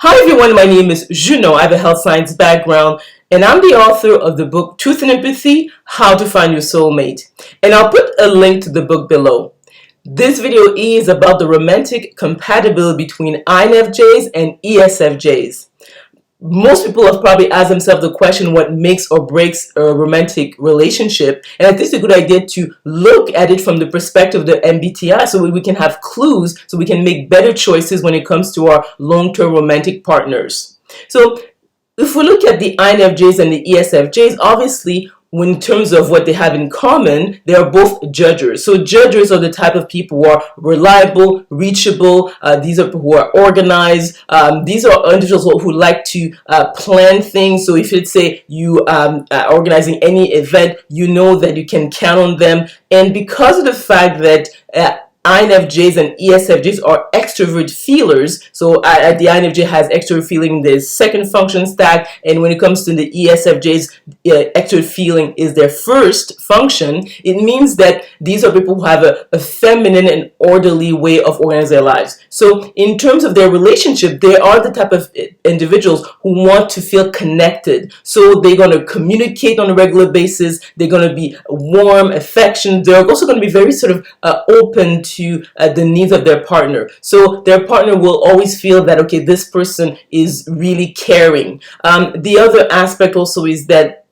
Hi everyone, my name is Junon. I have a health science background and I'm the author of the book Truth and Empathy, How to Find Your Soulmate. And I'll put a link to the book below. This video is about the romantic compatibility between INFJs and ESFJs. Most people have probably asked themselves the question, what makes or breaks a romantic relationship? And I think it's a good idea to look at it from the perspective of the MBTI so we can have clues, so we can make better choices when it comes to our long-term romantic partners. So if we look at the INFJs and the ESFJs, obviously, in terms of what they have in common, they are both judgers. So judgers are the type of people who are reliable, reachable. These are people who are organized. These are individuals who like to plan things. So if let's say you are organizing any event, you know that you can count on them. And because of the fact that INFJs and ESFJs are extrovert feelers. So the INFJ has extrovert feeling, the second function stack, and when it comes to the ESFJs, extrovert feeling is their first function. It means that these are people who have a feminine and orderly way of organizing their lives. So in terms of their relationship, they are the type of individuals who want to feel connected. So they're going to communicate on a regular basis. They're going to be warm, affectionate. They're also going to be very sort of open to the needs of their partner. So their partner will always feel that, okay, this person is really caring. The other aspect also is that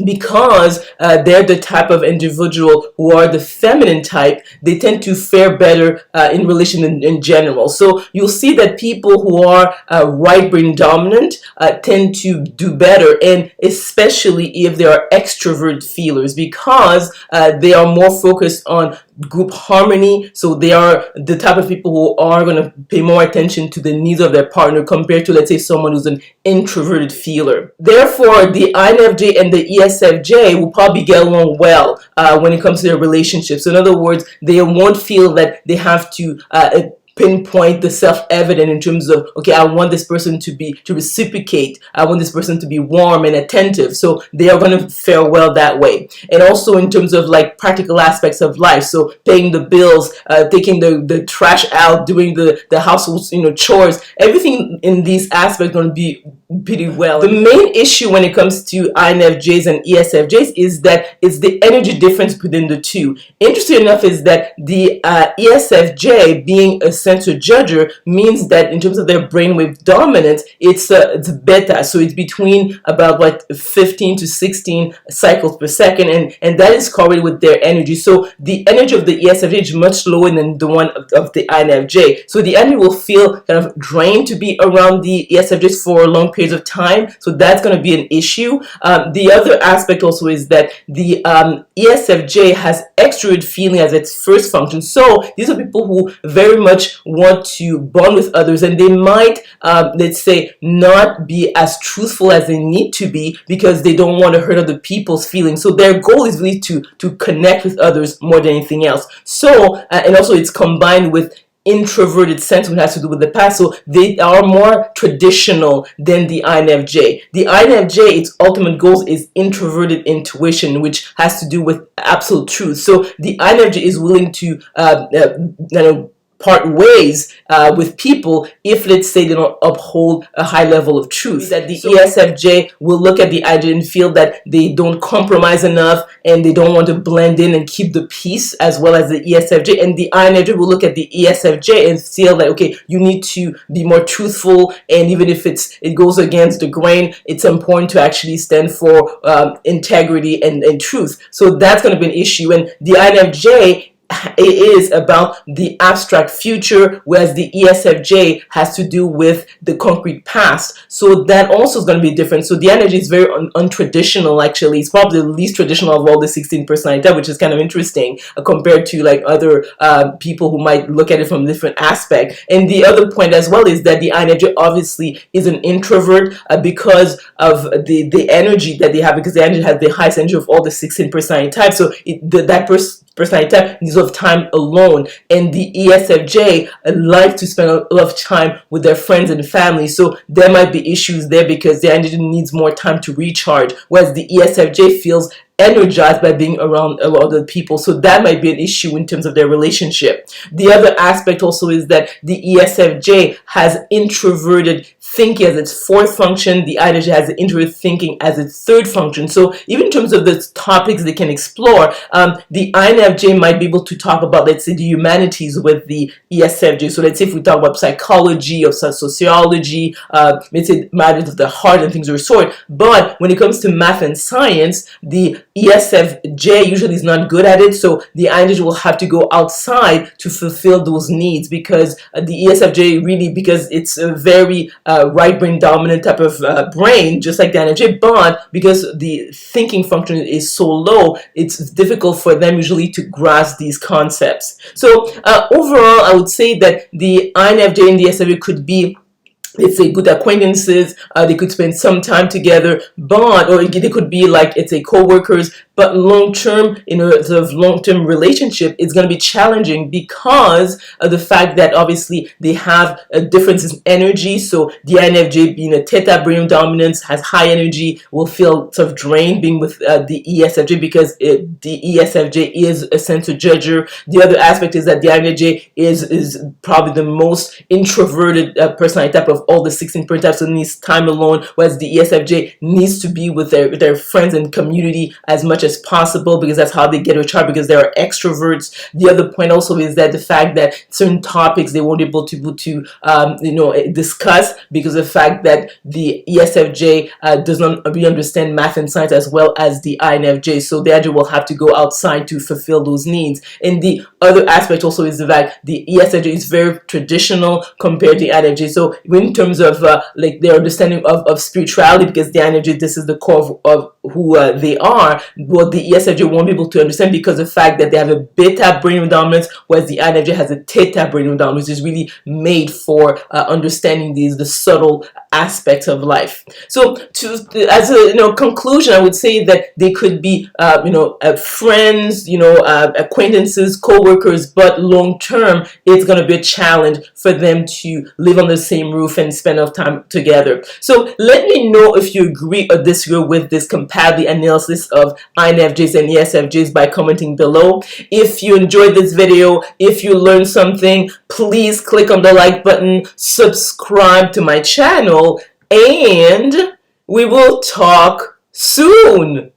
because they're the type of individual who are the feminine type, they tend to fare better in relation in general. So you'll see that people who are right brain dominant tend to do better, and especially if they are extrovert feelers, because they are more focused on group harmony. So they are the type of people who are going to pay more attention to the needs of their partner compared to, let's say, someone who's an introverted feeler. Therefore, the INFJ and the ESFJ will probably get along well when it comes to their relationships. So in other words, they won't feel that they have to pinpoint the self-evident in terms of, okay, I want this person to reciprocate. I want this person to be warm and attentive. So they are going to fare well that way. And also in terms of like practical aspects of life, so paying the bills, taking the trash out, doing the household chores, everything in these aspects going to be pretty well. The main issue when it comes to INFJs and ESFJs is that it's the energy difference within the two. Interesting enough is that the ESFJ, being a center judger, means that in terms of their brainwave dominance, it's beta, so it's between about like 15 to 16 cycles per second, and that is correlated with their energy. So the energy of the ESFJ is much lower than the one of the INFJ. So the energy will feel kind of drained to be around the ESFJs for long periods of time. So that's going to be an issue. The other aspect also is that the ESFJ has extrovert feeling as its first function. So these are people who very much want to bond with others, and they might, let's say, not be as truthful as they need to be because they don't want to hurt other people's feelings. So their goal is really to connect with others more than anything else. So, and also it's combined with introverted sense, which has to do with the past. So they are more traditional than the INFJ. The INFJ, its ultimate goal is introverted intuition, which has to do with absolute truth. So the INFJ is willing to part ways with people if, let's say, they don't uphold a high level of truth. That the ESFJ will look at the INFJ and feel that they don't compromise enough and they don't want to blend in and keep the peace as well as the ESFJ. And the INFJ will look at the ESFJ and feel that, okay, you need to be more truthful, and even if it goes against the grain, it's important to actually stand for integrity and truth. So that's going to be an issue. And the INFJ, it is about the abstract future, whereas the ESFJ has to do with the concrete past. So that also is going to be different. So the energy is very untraditional, actually. It's probably the least traditional of all the 16 personality, which is kind of interesting compared to like other people who might look at it from a different aspect. And the other point as well is that the INFJ obviously is an introvert because of the energy that they have, because the energy has the highest energy of all the 16 personality types. So that personality type needs a lot of time alone, and the ESFJ like to spend a lot of time with their friends and family. So there might be issues there because the energy needs more time to recharge, whereas the ESFJ feels energized by being around a lot of people. So that might be an issue in terms of their relationship. The other aspect also is that the ESFJ has introverted thinking as its fourth function. The INFJ has introverted thinking as its third function. So even in terms of the topics they can explore, the INFJ might be able to talk about, let's say, the humanities with the ESFJ. So let's say if we talk about psychology or sociology, let's say matters of the heart and things of the sort. But when it comes to math and science, the ESFJ usually is not good at it. So the INFJ will have to go outside to fulfill those needs, because the ESFJ really, because it's a very right brain dominant type of brain, just like the INFJ, but because the thinking function is so low, it's difficult for them usually to grasp these concepts. So overall, I would say that the INFJ and the ESFJ could be, let's say, good acquaintances. They could spend some time together, but, or they could be like, it's a co-workers, but long term, in a sort of long term relationship, it's going to be challenging because of the fact that obviously they have a difference in energy. So the INFJ, being a theta brain dominance, has high energy, will feel sort of drained being with the ESFJ, because the ESFJ is a sensor judger. The other aspect is that the INFJ is probably the most introverted personality type of all the 16 per types, so needs time alone, whereas the ESFJ needs to be with their friends and community as much as possible, because that's how they get a chart, because they are extroverts. The other point also is that the fact that certain topics they won't be able to discuss, because of the fact that the ESFJ does not really understand math and science as well as the INFJ, so the INFJ will have to go outside to fulfill those needs. And the other aspect also is the fact the ESFJ is very traditional compared to the INFJ. So in terms of like their understanding of spirituality, because the INFJ, this is the core of who they are, what the ESFJ won't be able to understand, because of the fact that they have a beta brain dominance, whereas the INFJ has a theta brain dominance, which is really made for understanding the subtle aspects of life. So as a conclusion, I would say that they could be friends, acquaintances, co-workers, but long term it's going to be a challenge for them to live on the same roof and spend enough time together. So let me know if you agree or disagree with this compatibility analysis of INFJs and ESFJs by commenting below. If you enjoyed this video, if you learned something, please click on the like button, subscribe to my channel, and we will talk soon.